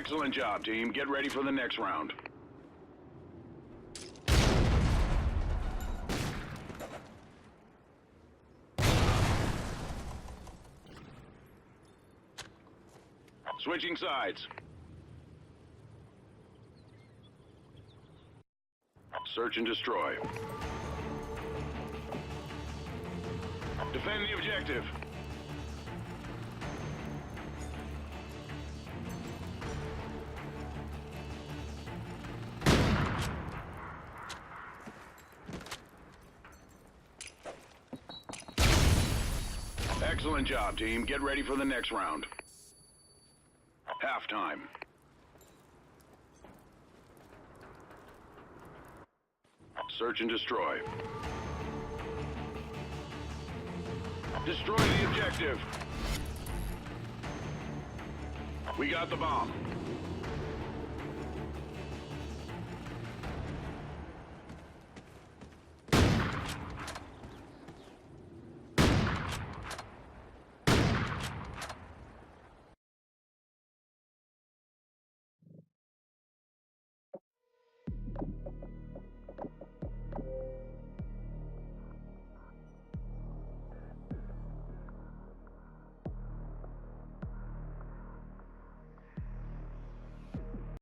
Excellent job, team. Get ready for the next round. Switching sides. Search and destroy. Defend the objective. Excellent job, team. Get ready for the next round. Halftime. Search and destroy. Destroy the objective. We got the bomb.